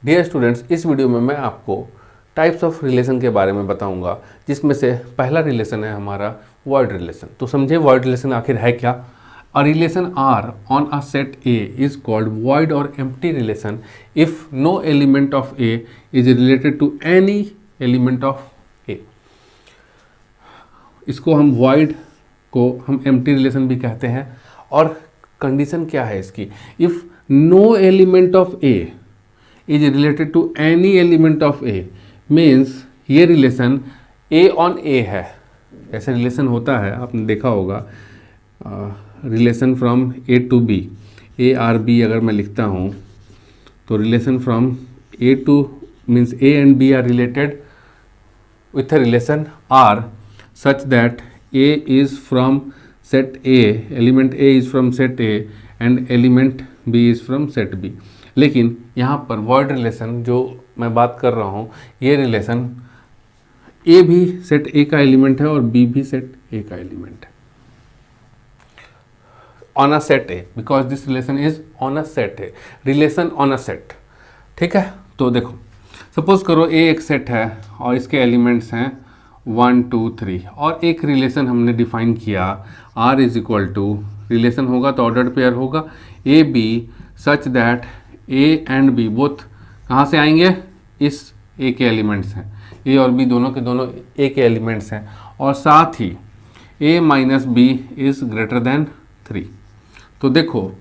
Dear students, इस video में मैं आपको टाइप्स ऑफ रिलेशन के बारे में बताऊंगा, जिसमें से पहला रिलेशन है हमारा वॉइड रिलेशन। तो समझे वॉइड रिलेशन आखिर है क्या। A relation R on a set A is called void और empty relation if no element of A is related to any element of A. इसको हम वॉइड को हम एम्प्टी रिलेशन भी कहते हैं। और कंडीशन क्या है इसकी, if no element of A is related to any element of A, means ये रिलेशन ए ऑन ए है। ऐसे रिलेशन होता है, आपने देखा होगा, relation from A to B, A R B अगर मैं लिखता हूँ तो relation from A to means A and B are related with a relation R such that A is from set A, element A is from set A and element B is from set B। लेकिन यहाँ पर void relation जो मैं बात कर रहा हूँ, ये रिलेशन A भी सेट A का एलिमेंट है और B भी सेट A का एलिमेंट है on a set A, because this relation is on a set A, relation on a set। ठीक है, तो देखो सपोज करो ए एक सेट है और इसके एलिमेंट्स हैं 1 2 3 और एक रिलेशन हमने डिफाइन किया R is equal to, relation होगा तो ऑर्डर्ड पेयर होगा A B such that A and B both कहाँ से आएंगे, इस ए के एलिमेंट्स हैं, ए और बी दोनों के दोनों ए के एलिमेंट्स हैं, और साथ ही A minus B is greater than 3। तो देखो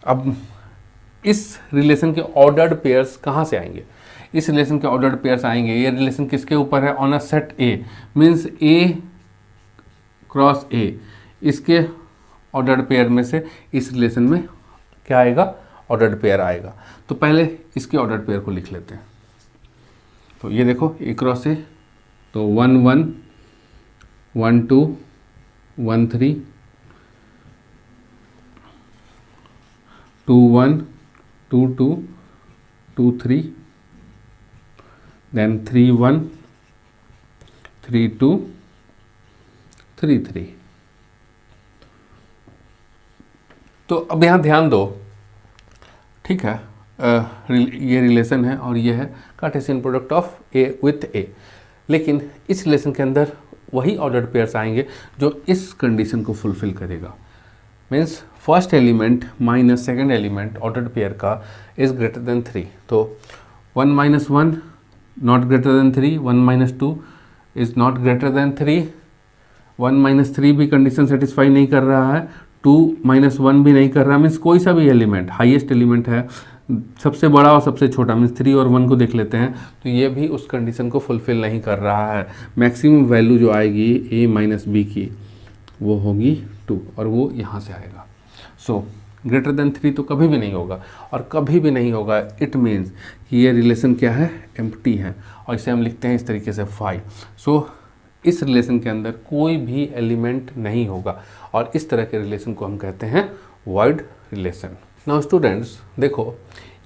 अब इस रिलेशन के ऑर्डर्ड पेयर्स कहाँ से आएंगे, इस रिलेशन के ऑर्डर्ड पेयर्स आएंगे, ये रिलेशन किसके ऊपर है, on a set A, means A cross ए, इसके ऑर्डर्ड पेयर में से इस रिलेशन में क्या आएगा, ऑर्डर्ड पेयर आएगा। तो पहले इसके ऑर्डर्ड पेयर को लिख लेते हैं। तो ये देखो ए क्रॉस ए, तो 1 1 1 2 1 3 2 1 2 2 2 3 then 3 1 3 2 3 3। तो अब यहाँ ध्यान दो, ठीक है, ये रिलेशन है और ये है Cartesian product of A with A, लेकिन इस रिलेशन के अंदर वही ऑर्डर्ड पेयर्स आएंगे जो इस कंडीशन को फुलफिल करेगा, means first element minus second element ordered pair का इज ग्रेटर देन 3। तो 1 minus 1 not greater than 3, 1 minus 2 is not greater than 3, 1 minus 3 भी कंडीशन सेटिस्फाई नहीं कर रहा है, 2 माइनस 1 भी नहीं कर रहा, मीन्स कोई सा भी एलिमेंट हाईएस्ट एलिमेंट है, सबसे बड़ा और सबसे छोटा, मीन्स 3 और 1 को देख लेते हैं, तो ये भी उस कंडीशन को फुलफिल नहीं कर रहा है। मैक्सिमम वैल्यू जो आएगी ए माइनस बी की वो होगी 2 और वो यहाँ से आएगा। सो ग्रेटर देन 3 तो कभी भी नहीं होगा, और कभी भी नहीं होगा इट मीन्स कि ये रिलेशन क्या है, एम्प्टी है, और इसे हम लिखते हैं इस तरीके से फाई। सो इस रिलेशन के अंदर कोई भी एलिमेंट नहीं होगा, और इस तरह के रिलेशन को हम कहते हैं वॉइड रिलेशन। नाउ स्टूडेंट्स देखो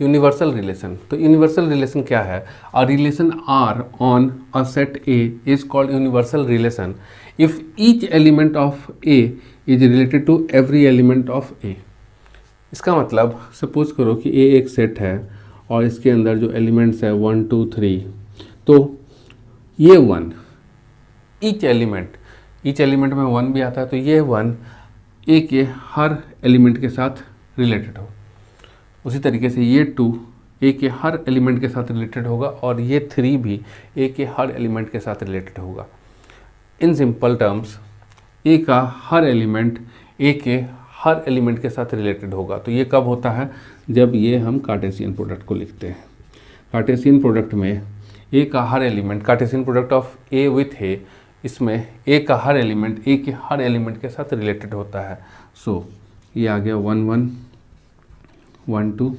यूनिवर्सल रिलेशन, तो यूनिवर्सल रिलेशन क्या है, a relation R on a set A is called universal relation if each element of A is related to every element of A. इसका मतलब suppose करो कि ए एक set है और इसके अंदर जो एलिमेंट्स है 1 2 3, तो ये 1 ईच एलिमेंट में 1 भी आता है, तो ये 1 ए के हर एलिमेंट के साथ रिलेटेड हो। उसी तरीके से ये 2 ए के हर एलिमेंट के साथ रिलेटेड होगा, और ये 3 भी ए के हर एलिमेंट के साथ रिलेटेड होगा। इन सिंपल टर्म्स ए का हर एलिमेंट ए के हर एलिमेंट के साथ रिलेटेड होगा। तो ये कब होता है, जब ये हम कार्टेशियन प्रोडक्ट को लिखते हैं। कार्टेशियन प्रोडक्ट में ए का हर element, Cartesian product of A with A, इसमें ए का हर एलिमेंट ए के हर एलिमेंट के साथ रिलेटेड होता है। सो ये आ गया 1 1 1 2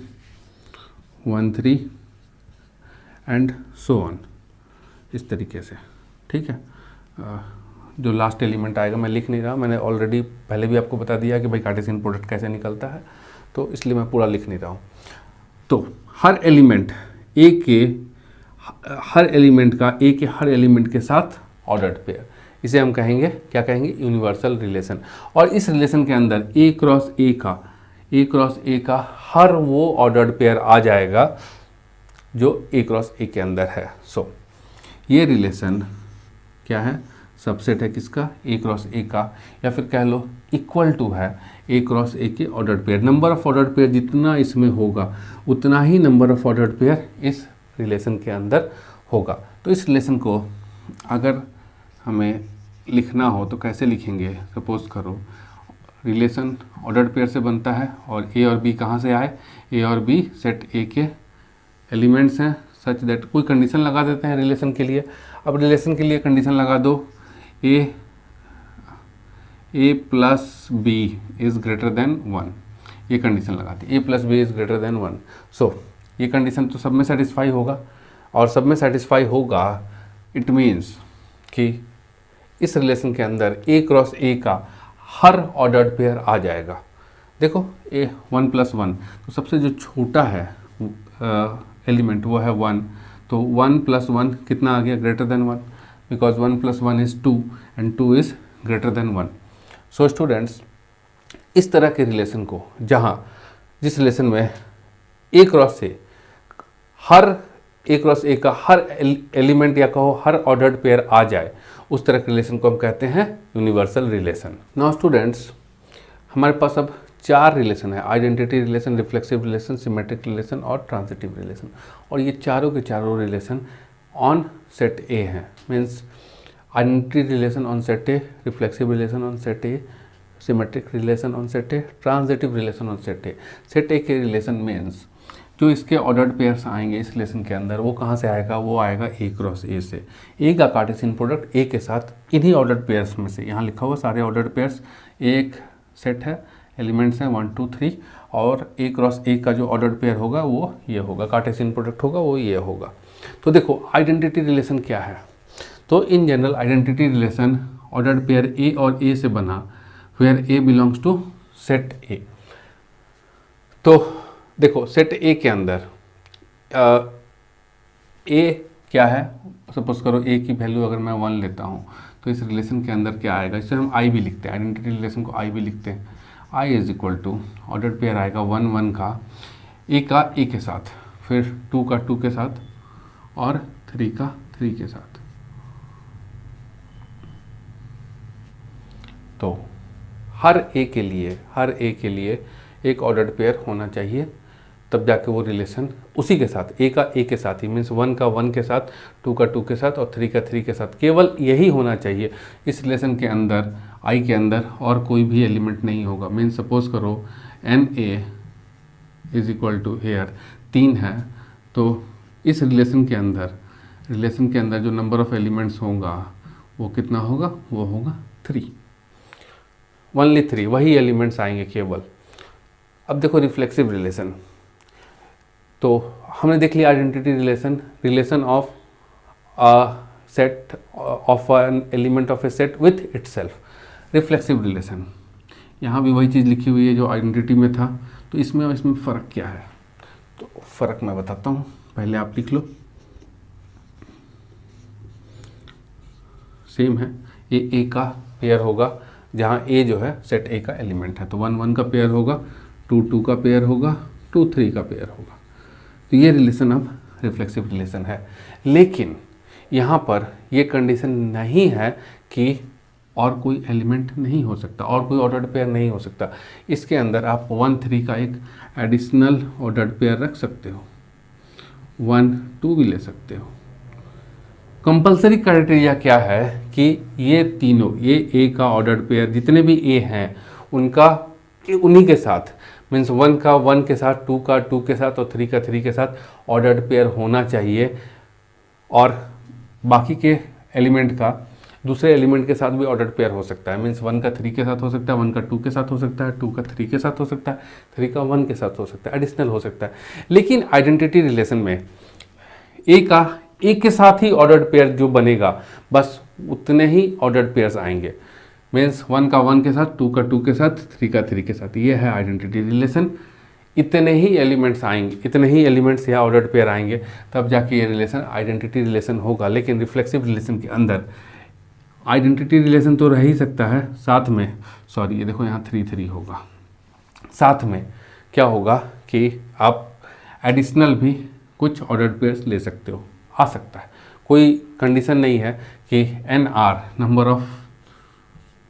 1 3 एंड सो ऑन, इस तरीके से। ठीक है, जो लास्ट एलिमेंट आएगा मैं लिख नहीं रहा, मैंने ऑलरेडी पहले भी आपको बता दिया कि भाई कार्टेशियन प्रोडक्ट कैसे निकलता है, तो इसलिए मैं पूरा लिख नहीं रहा हूँ। तो हर एलिमेंट ए के हर एलिमेंट का ए के हर एलिमेंट के साथ ऑर्डर्ड पेयर, इसे हम कहेंगे, क्या कहेंगे, यूनिवर्सल रिलेशन। और इस रिलेशन के अंदर ए क्रॉस ए का हर वो ऑर्डर्ड पेयर आ जाएगा जो ए क्रॉस ए के अंदर है। सो ये रिलेशन क्या है, सबसेट है किसका, ए क्रॉस ए का, या फिर कह लो इक्वल टू है ए क्रॉस ए के ordered pair. Number of ordered pair जितना इसमें होगा उतना ही नंबर ऑफ ऑर्डर्ड पेयर इस रिलेशन के अंदर होगा। तो इस रिलेशन को अगर हमें लिखना हो तो कैसे लिखेंगे, सपोज करो रिलेशन ऑर्डर्ड पेयर से बनता है और ए और बी कहाँ से आए, ए और बी सेट ए के एलिमेंट्स हैं, सच दैट कोई कंडीशन लगा देते हैं रिलेशन के लिए। अब रिलेशन के लिए कंडीशन लगा दो, A plus B is greater than 1, ये कंडीशन लगाती है, A plus B is greater than 1। So ये कंडीशन तो सब में सेटिस्फाई होगा, और सब में सेटिस्फाई होगा इट मीन्स कि इस रिलेशन के अंदर ए क्रॉस ए का हर ऑर्डर्ड पेयर आ जाएगा। देखो ए 1 + 1, तो सबसे जो छोटा है एलिमेंट वो है 1, तो 1 + 1 कितना आ गया, greater than 1, because 1 + 1 is 2 and 2 is greater than 1। So students, इस तरह के रिलेशन को जिस रिलेशन में ए क्रॉस ए का हर एलिमेंट या कहो हर ऑर्डर्ड पेयर आ जाए, उस तरह के रिलेशन को हम कहते हैं यूनिवर्सल रिलेशन। नाउ स्टूडेंट्स, हमारे पास अब 4 रिलेशन है, identity relation, reflexive relation, symmetric relation और ट्रांजिटिव रिलेशन। और ये चारों के चारों रिलेशन ऑन सेट ए हैं, means identity relation on set A, reflexive relation on set A, symmetric relation on set A, transitive relation on set A. Set ए के relation means जो इसके ऑर्डर्ड पेयर्स आएंगे इस रिलेशन के अंदर, वो कहाँ से आएगा, वो आएगा ए क्रॉस ए से। ए का कार्टेशियन प्रोडक्ट ए के साथ इन्हीं ऑर्डर्ड पेयर्स में से, यहाँ लिखा हुआ सारे ऑर्डर्ड पेयर्स, एक सेट है, एलिमेंट्स हैं 1 2 3, और ए क्रॉस ए का जो ऑर्डर्ड पेयर होगा वो ये होगा, कार्टेशियन प्रोडक्ट होगा वो ये होगा। तो देखो आइडेंटिटी रिलेशन क्या है, तो in general identity relation ordered pair A और ए से बना, where A belongs to set A. तो देखो सेट ए के अंदर ए क्या है, सपोज करो ए की वैल्यू अगर मैं 1 लेता हूँ, तो इस रिलेशन के अंदर क्या आएगा, इसे हम आई भी लिखते हैं, आइडेंटिटी रिलेशन को आई भी लिखते हैं। I is equal to ordered pair आएगा 1 1 का ए के साथ, फिर 2 का 2 के साथ, और 3 का 3 के साथ। तो हर ए के लिए एक ऑर्डर्ड पेयर होना चाहिए, तब जाके वो रिलेशन उसी के साथ, ए का ए के साथ ही, मीन्स 1 का 1 के साथ, 2 का 2 के साथ और 3 का 3 के साथ, केवल यही होना चाहिए इस रिलेशन के अंदर, आई के अंदर और कोई भी एलिमेंट नहीं होगा। मीन्स सपोज करो N A is equal to here 3 है, तो इस रिलेशन के अंदर जो नंबर ऑफ एलिमेंट्स होगा वो कितना होगा, वो होगा 3, ओनली 3, वही एलिमेंट्स आएंगे केवल। अब देखो रिफ्लेक्सिव रिलेशन, तो हमने देख लिया identity relation of set of an element of A set with itself. Reflexive relation, यहाँ भी वही चीज़ लिखी हुई है जो आइडेंटिटी में था, तो इसमें और इसमें फ़र्क क्या है, तो फ़र्क मैं बताता हूँ, पहले आप लिख लो। सेम है, ए का पेयर होगा, जहाँ ए जो है सेट ए का एलिमेंट है, तो 1 1 का पेयर होगा, 2 2 का पेयर होगा, 2 3 का पेयर होगा। तो ये रिलेशन अब रिफ्लेक्सिव रिलेशन है। लेकिन यहाँ पर ये कंडीशन नहीं है कि और कोई एलिमेंट नहीं हो सकता, और कोई ऑर्डर्ड पेयर नहीं हो सकता। इसके अंदर आप 1 3 का एक एडिशनल ऑर्डर्ड पेयर रख सकते हो, 1 2 भी ले सकते हो। कंपलसरी क्राइटेरिया क्या है कि ये तीनों, ये ए का ऑर्डर्ड पेयर जितने भी ए हैं उनका उन्हीं के साथ, मीन्स 1 का 1 के साथ, 2 का 2 के साथ और 3 का 3 के साथ ऑर्डर्ड पेयर होना चाहिए, और बाकी के एलिमेंट का दूसरे एलिमेंट के साथ भी ऑर्डर्ड पेयर हो सकता है। मीन्स 1 का 3 के साथ हो सकता है, 1 का 2 के साथ हो सकता है, 2 का 3 के साथ हो सकता है, 3 का 1 के साथ हो सकता है, एडिशनल हो सकता है। लेकिन आइडेंटिटी रिलेशन में ए का ए के साथ ही ऑर्डर्ड पेयर जो बनेगा, बस उतने ही ऑर्डर्ड पेयर्स आएंगे। मीन्स 1 का 1 के साथ, 2 का 2 के साथ, 3 का 3 के साथ, ये है आइडेंटिटी रिलेशन। इतने ही एलिमेंट्स आएंगे, इतने ही एलिमेंट्स या ऑर्डर्ड पेयर आएंगे, तब जाके ये रिलेशन आइडेंटिटी रिलेशन होगा। लेकिन रिफ्लेक्सिव रिलेशन के अंदर आइडेंटिटी रिलेशन तो रह ही सकता है, साथ में ये देखो यहाँ 3 3 होगा, साथ में क्या होगा कि आप एडिशनल भी कुछ ऑर्डर्ड पेयर्स ले सकते हो, आ सकता है, कोई कंडीशन नहीं है कि NR number of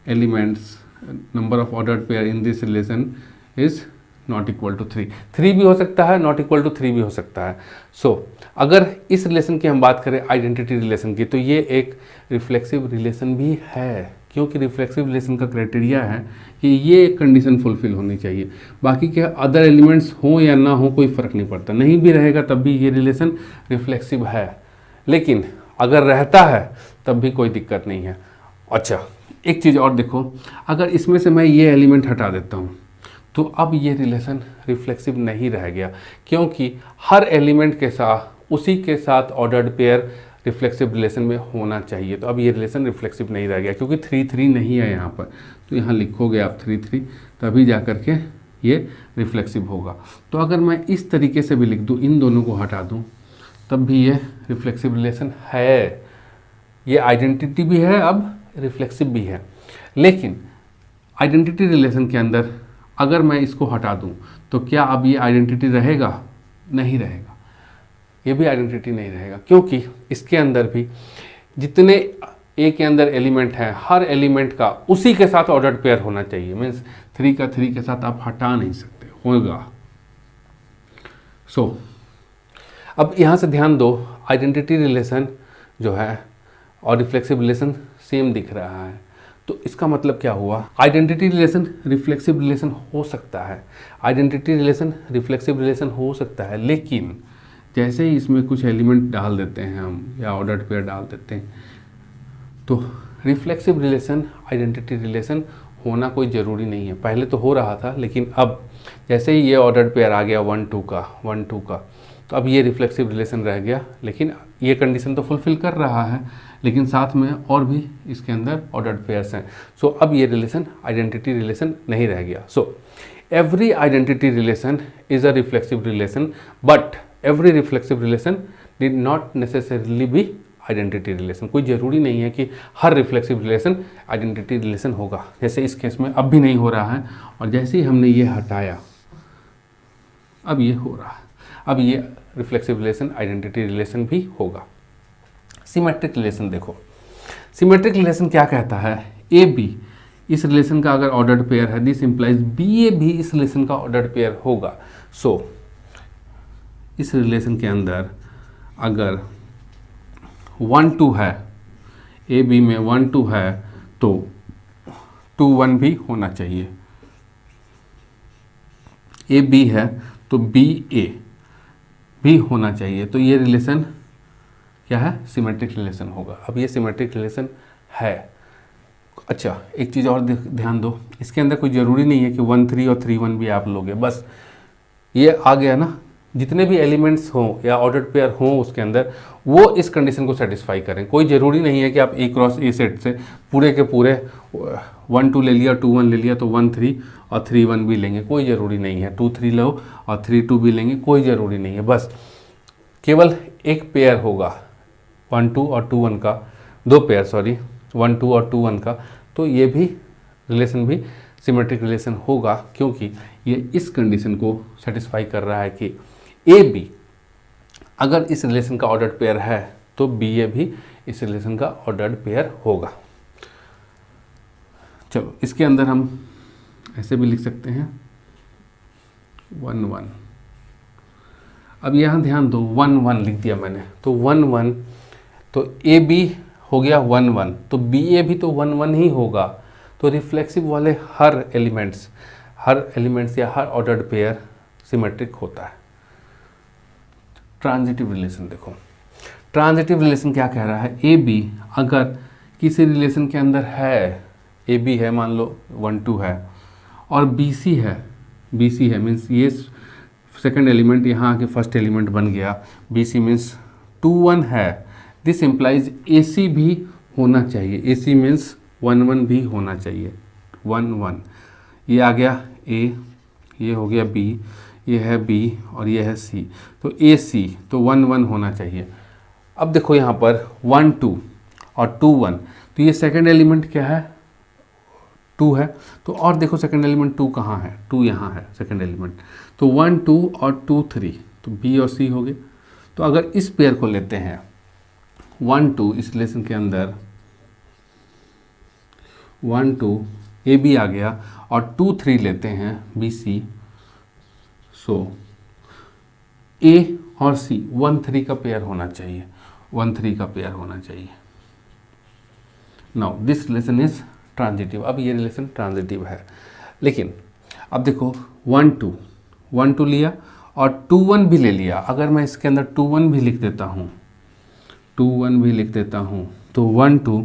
elements, number of ordered pair in this relation is not equal to 3। 3 भी हो सकता है, नॉट इक्वल टू 3 भी हो सकता है। सो अगर इस रिलेशन की हम बात करें आइडेंटिटी रिलेशन की, तो ये एक रिफ्लेक्सिव रिलेशन भी है, क्योंकि रिफ्लेक्सिव रिलेशन का क्राइटेरिया है कि ये एक कंडीशन फुलफिल होनी चाहिए। बाकी के अदर एलिमेंट्स हो या ना हो कोई फ़र्क नहीं पड़ता, नहीं भी रहेगा तब भी ये रिलेशन रिफ्लेक्सिव है, लेकिन अगर रहता है तब भी कोई दिक्कत नहीं है। अच्छा, एक चीज़ और देखो, अगर इसमें से मैं ये एलिमेंट हटा देता हूँ तो अब ये रिलेशन रिफ्लेक्सिव नहीं रह गया, क्योंकि हर एलिमेंट के साथ उसी के साथ ऑर्डर्ड पेयर रिफ्लेक्सिव रिलेशन में होना चाहिए। तो अब ये रिलेशन रिफ्लेक्सिव नहीं रह गया, क्योंकि 3 नहीं है यहाँ पर, तो यहाँ लिखोगे आप 3 तभी जा कर के ये रिफ्लेक्सिव होगा। तो अगर मैं इस तरीके से भी लिख दूँ, इन दोनों को हटा दूँ, तब भी ये रिफ्लेक्सिव रिलेशन है, ये आइडेंटिटी भी है, अब रिफ्लेक्सिव भी है। लेकिन आइडेंटिटी रिलेशन के अंदर अगर मैं इसको हटा दूं तो क्या अब ये आइडेंटिटी रहेगा? नहीं रहेगा, ये भी आइडेंटिटी नहीं रहेगा, क्योंकि इसके अंदर भी जितने ए के अंदर एलिमेंट हैं, हर एलिमेंट का उसी के साथ ऑर्डर्ड पेयर होना चाहिए। मीन्स 3 का 3 के साथ आप हटा नहीं सकते, होगा। सो अब यहाँ से ध्यान दो, आइडेंटिटी रिलेशन जो है और रिफ्लेक्सिव रिलेशन सेम दिख रहा है, तो इसका मतलब क्या हुआ? आइडेंटिटी रिलेशन रिफ्लेक्सिव रिलेशन हो सकता है, आइडेंटिटी रिलेशन रिफ्लेक्सिव रिलेशन हो सकता है, लेकिन जैसे ही इसमें कुछ एलिमेंट डाल देते हैं हम या ऑर्डर्ड पेयर डाल देते हैं, तो रिफ्लेक्सिव रिलेशन आइडेंटिटी रिलेशन होना कोई ज़रूरी नहीं है। पहले तो हो रहा था, लेकिन अब जैसे ही ये ऑर्डर्ड पेयर आ गया 1 2 का, तो अब ये रिफ्लेक्सिव रिलेशन रह गया, लेकिन ये कंडीशन तो फुलफिल कर रहा है, लेकिन साथ में और भी इसके अंदर ऑर्डर्ड पेयर्स हैं। सो अब ये रिलेशन आइडेंटिटी रिलेशन नहीं रह गया। So every identity relation is a reflexive relation, but every reflexive relation did not necessarily B identity relation. कोई ज़रूरी नहीं है कि हर रिफ्लेक्सिव रिलेशन आइडेंटिटी रिलेशन होगा, जैसे इस केस में अब भी नहीं हो रहा है, और जैसे ही हमने ये हटाया अब ये हो रहा है, अब ये रिफ्लेक्सिव रिलेशन आइडेंटिटी रिलेशन भी होगा। सिमेट्रिक रिलेशन देखो, सिमेट्रिक रिलेशन क्या कहता है? ए बी इस रिलेशन का अगर ऑर्डर्ड पेयर है, दिस इंप्लाइज बी ए भी इस रिलेशन का ऑर्डर्ड पेयर होगा। सो इस रिलेशन के अंदर अगर 1 2 है, ए बी में 1 2 है, तो 2 1 भी होना चाहिए। ए बी है तो बी ए भी होना चाहिए, तो ये रिलेशन क्या है? सिमेट्रिक रिलेशन होगा। अब ये सिमेट्रिक रिलेशन है। अच्छा, एक चीज़ और ध्यान दो, इसके अंदर कोई ज़रूरी नहीं है कि 1 3 और 3 1 भी आप लोगे, बस ये आ गया ना, जितने भी एलिमेंट्स हों या ऑर्डर्ड पेयर हों उसके अंदर, वो इस कंडीशन को सेटिस्फाई करें। कोई ज़रूरी नहीं है कि आप ए क्रॉस ए सेट से पूरे के पूरे 1 2 ले लिया, 2 1 ले लिया तो 1 3 और 3 1 भी लेंगे, कोई ज़रूरी नहीं है। 2 3 लो और 3 2 भी लेंगे, कोई ज़रूरी नहीं है। बस केवल एक पेयर होगा 1 2 और 2 1 का, 2 पेयर 1 2 और 2 1 का, तो ये भी रिलेशन भी सिमेट्रिक रिलेशन होगा, क्योंकि ये इस कंडीशन को सेटिस्फाई कर रहा है कि ए बी अगर इस रिलेशन का ऑर्डर्ड पेयर है तो बी ए भी इस रिलेशन का ऑर्डर्ड पेयर होगा। चलो, इसके अंदर हम ऐसे भी लिख सकते हैं 1 1। अब यहाँ ध्यान दो, 1 1 लिख दिया मैंने, तो 1 1 तो ए बी हो गया 1 1, तो बी ए भी तो 1 1 ही होगा। तो रिफ्लेक्सिव वाले हर एलिमेंट्स या हर ऑर्डर्ड पेयर सिमेट्रिक होता है। ट्रांजिटिव रिलेशन देखो, ट्रांजिटिव रिलेशन क्या कह रहा है? ए बी अगर किसी रिलेशन के अंदर है, ए बी है, मान लो 1 2 है, और बी सी है मीन्स ये सेकंड एलिमेंट यहाँ आके फर्स्ट एलिमेंट बन गया, बी सी मीन्स 2 1 है, दिस इम्प्लाइज ए सी भी होना चाहिए। ए सी मीन्स 1 1 भी होना चाहिए, 1 1। ये आ गया ए, ये हो गया बी, ये है बी और ये है सी, तो ए सी तो 1 1 होना चाहिए। अब देखो यहाँ पर 1 2 और 2 1, तो ये सेकंड एलिमेंट क्या है? 2 है, तो और देखो सेकंड एलिमेंट 2 कहाँ है? 2 यहाँ है सेकंड एलिमेंट, तो 1 2 और 2 3, तो बी और सी हो गए। तो अगर इस पेयर को लेते हैं 1 2, इस रिलेशन के अंदर 1 2 ए बी आ गया और 2 3 लेते हैं बी सी, सो ए और सी 1 3 का पेयर होना चाहिए, 1 3 का पेयर होना चाहिए। Now this relation is transitive. अब ये रिलेशन ट्रांजिटिव है, लेकिन अब देखो 1 2 लिया और 2 1 भी ले लिया। अगर मैं इसके अंदर 2 1 भी लिख देता हूँ, 2 1 भी लिख देता हूँ, तो 1 2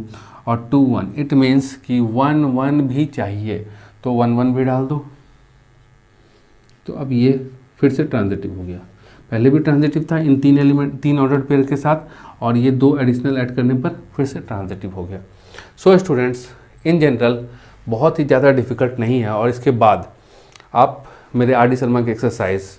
और 2 1, इट मीन्स कि 1 1 भी चाहिए, तो 1 1 भी डाल दो। तो अब ये फिर से ट्रांजिटिव हो गया। पहले भी ट्रांजिटिव था इन 3 एलिमेंट 3 ऑर्डर्ड पेयर के साथ, और ये 2 एडिशनल ऐड करने पर फिर से ट्रांजिटिव हो गया। सो स्टूडेंट्स, इन जनरल बहुत ही ज़्यादा डिफ़िकल्ट नहीं है, और इसके बाद आप मेरे आर डी शर्मा के एक्सरसाइज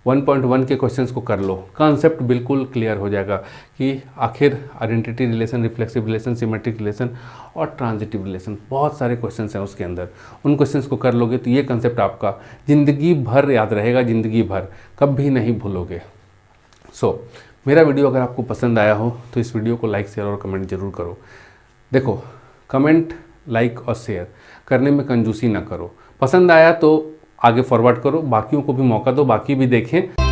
1.1 के क्वेश्चंस को कर लो, कॉन्सेप्ट बिल्कुल क्लियर हो जाएगा कि आखिर identity relation, reflexive relation, symmetric relation और ट्रांजिटिव रिलेशन, बहुत सारे क्वेश्चंस हैं उसके अंदर। उन क्वेश्चंस को कर लोगे तो ये कंसेप्ट आपका ज़िंदगी भर याद रहेगा, ज़िंदगी भर कभी नहीं भूलोगे। सो मेरा वीडियो अगर आपको पसंद आया हो तो इस वीडियो को लाइक, शेयर और कमेंट जरूर करो। देखो, कमेंट, लाइक और शेयर करने में कंजूसी ना करो। पसंद आया तो आगे फॉरवर्ड करो, बाकियों को भी मौका दो, बाकी भी देखें।